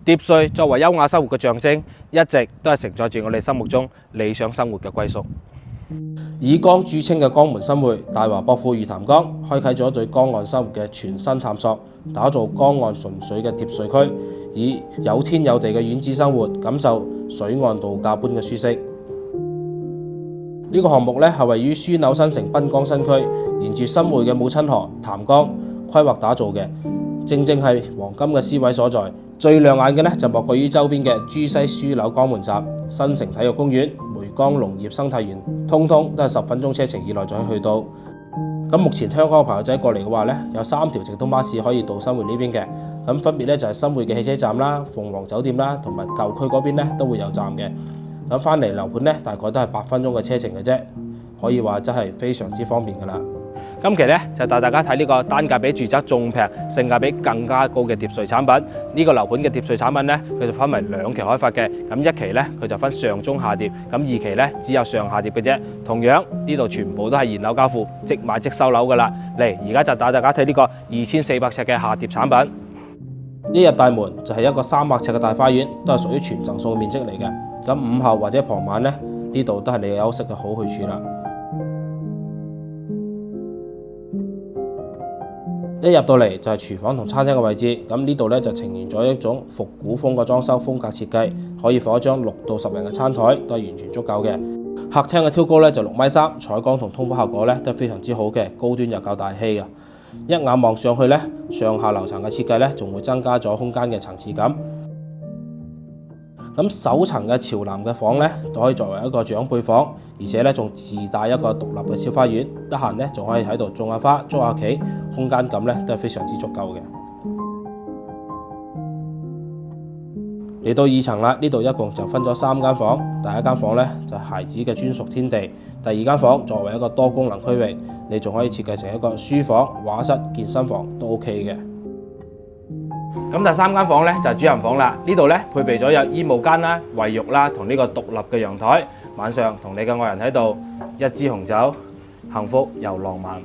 疊墅作為優雅生活嘅象徵，一直都係承載住我哋心目中理想生活嘅歸宿。以江著稱嘅江門新會大華博富裕潭江，開啟咗對江岸生活嘅全新探索，打造江岸純粹嘅疊墅區，以有天有地嘅院子生活，感受水岸度假般嘅舒適。呢個項目咧係位於樞紐新城濱江新區，沿住新會嘅母親河潭江規劃打造嘅，正係黃金嘅 C 位所在。最亮眼嘅咧就莫過於周邊嘅珠西樞紐江門站、新城體育公園、梅江農業生態園，通通都係10分鐘車程以內就可以去到。咁目前香港嘅朋友仔過嚟嘅話咧，有3條直通巴士可以到新會呢邊嘅，咁分別咧就係新會嘅汽車站啦、鳳凰酒店啦，同埋舊區嗰邊咧都會有站嘅。咁翻嚟樓盤咧，大概都係8分鐘嘅車程嘅啫，可以話真係非常之方便噶啦。今期咧就帶大家睇呢個單價比住宅仲平、性價比更加高嘅疊墅產品。呢個樓盤嘅疊墅產品咧，佢就分為2期開發嘅。咁1期咧佢就分上中下疊，咁2期咧只有上下疊嘅啫。同樣呢度全部都係現樓交付，即買即收樓噶啦。嚟而家就帶大家睇呢個2400尺嘅下疊產品。一入大門就係一個300尺嘅大花園，都係屬於全贈送嘅面積嚟嘅。咁午後或者傍晚咧，呢度都係你嘅休息嘅好去處啦。一入到嚟就係廚房同餐廳嘅位置，咁呢度咧就呈現咗一種復古風嘅裝修風格設計，可以放一張6到10人嘅餐台，都係完全足夠嘅。客廳嘅挑高咧就6.3米，採光同通風效果咧都非常之好嘅，高端又夠大氣嘅。一眼望上去咧，上下樓層嘅設計咧仲會增加咗空間嘅層次感。咁首層嘅朝南嘅房咧，就可以作為一個長輩房，而且咧仲自帶一個獨立嘅小花園，得閒咧仲可以喺度種下花、捉下棋，空間感咧都係非常之足夠嘅。嚟到2層啦，呢度一共就分咗3間房，第一間房咧就係孩子嘅專屬天地，第2間房作為一個多功能區域，你仲可以設計成一個書房、畫室、健身房都 OK 嘅。咁第3間房咧就係主人房啦，呢度咧配備咗有衣帽間啦、衛浴啦，同呢個獨立嘅陽台，晚上同你嘅愛人喺度一支紅酒，幸福又浪漫。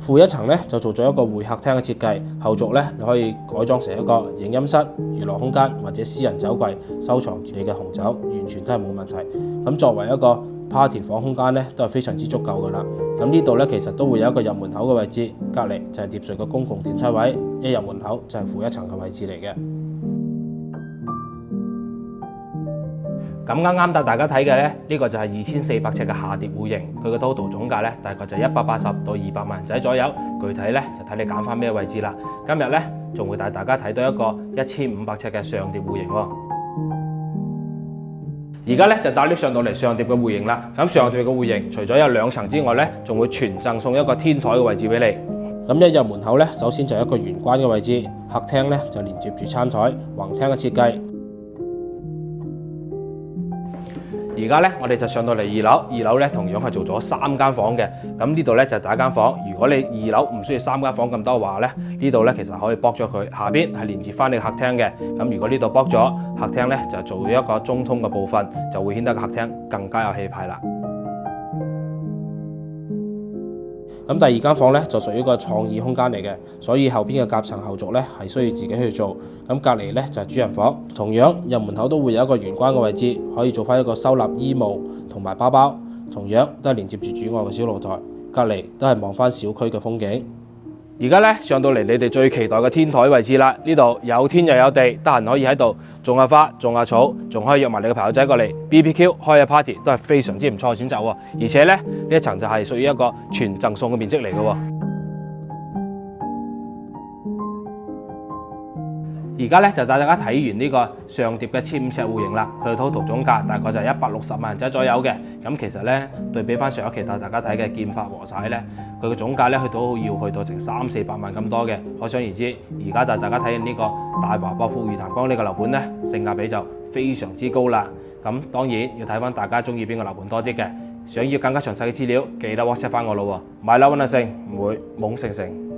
負1層咧就做咗一個會客廳嘅設計，後續咧你可以改裝成一個影音室、娛樂空間或者私人酒櫃，收藏住你嘅紅酒，完全都係冇問題。咁作為一個party 房空間咧都係非常之足夠噶啦。咁呢度咧其實都會有一個入門口嘅位置，隔離就係疊墅嘅公共電梯位，一入門口就係負1層嘅位置嚟嘅。咁啱啱帶大家睇嘅咧，呢個就係2400尺嘅下疊戶型，佢嘅 total 總價咧大概就180到200萬仔左右，具體咧就睇你揀翻咩位置啦。今日咧仲會帶大家睇到一個1500尺嘅上疊戶型喎。而家咧就搭 lift 上到嚟上疊嘅戶型啦。咁上疊嘅戶型除咗有2層之外咧，仲會全贈送一個天台嘅位置俾你。咁一入門口咧，首先就係一個玄關嘅位置，客廳咧就連接住餐台，橫廳嘅設計。而家咧，我哋就上到嚟2樓，2樓咧同樣係做咗3間房嘅。咁呢度咧就係第1間房。如果你2樓唔需要3間房咁多話咧，呢度咧其實可以剝咗佢，下邊係連接翻你客廳嘅。咁如果呢度剝咗，客廳咧就做咗一個中通嘅部分，就會顯得個客廳更加有氣派啦。咁第2間房咧就屬於一個創意空間嚟嘅，所以後邊嘅夾層後續咧係需要自己去做。咁隔離咧就係主人房，同樣入門口都會有一個玄關嘅位置，可以做翻一個收納衣帽同埋包包，同樣都係連接住主外嘅小露台，隔離都係望翻小區嘅風景。而家咧上到嚟你哋最期待嘅天台位置啦，呢度有天又有地，得閒可以喺度種下花、種下草，仲可以約埋你嘅朋友仔過嚟 BBQ 開下 party， 都係非常之唔錯嘅選擇喎。而且咧呢一層就係屬於一個全贈送嘅面積嚟嘅喎。而家咧就帶大家睇完呢個上疊嘅1500尺戶型啦，佢嘅 total 總價大概就係160萬仔左右嘅。咁其實咧對比翻上一期帶大家睇嘅劍法和諧咧，佢嘅總價咧都要去到成300-400萬咁多嘅。可想而知，而家帶大家睇緊呢個大華博富裕潭江呢個樓盤咧，性價比就非常之高啦。咁當然要睇翻大家中意邊個樓盤多啲嘅。想要更加詳細嘅資料，記得 WhatsApp 翻我咯喎。買樓揾阿勝，唔會懵成成。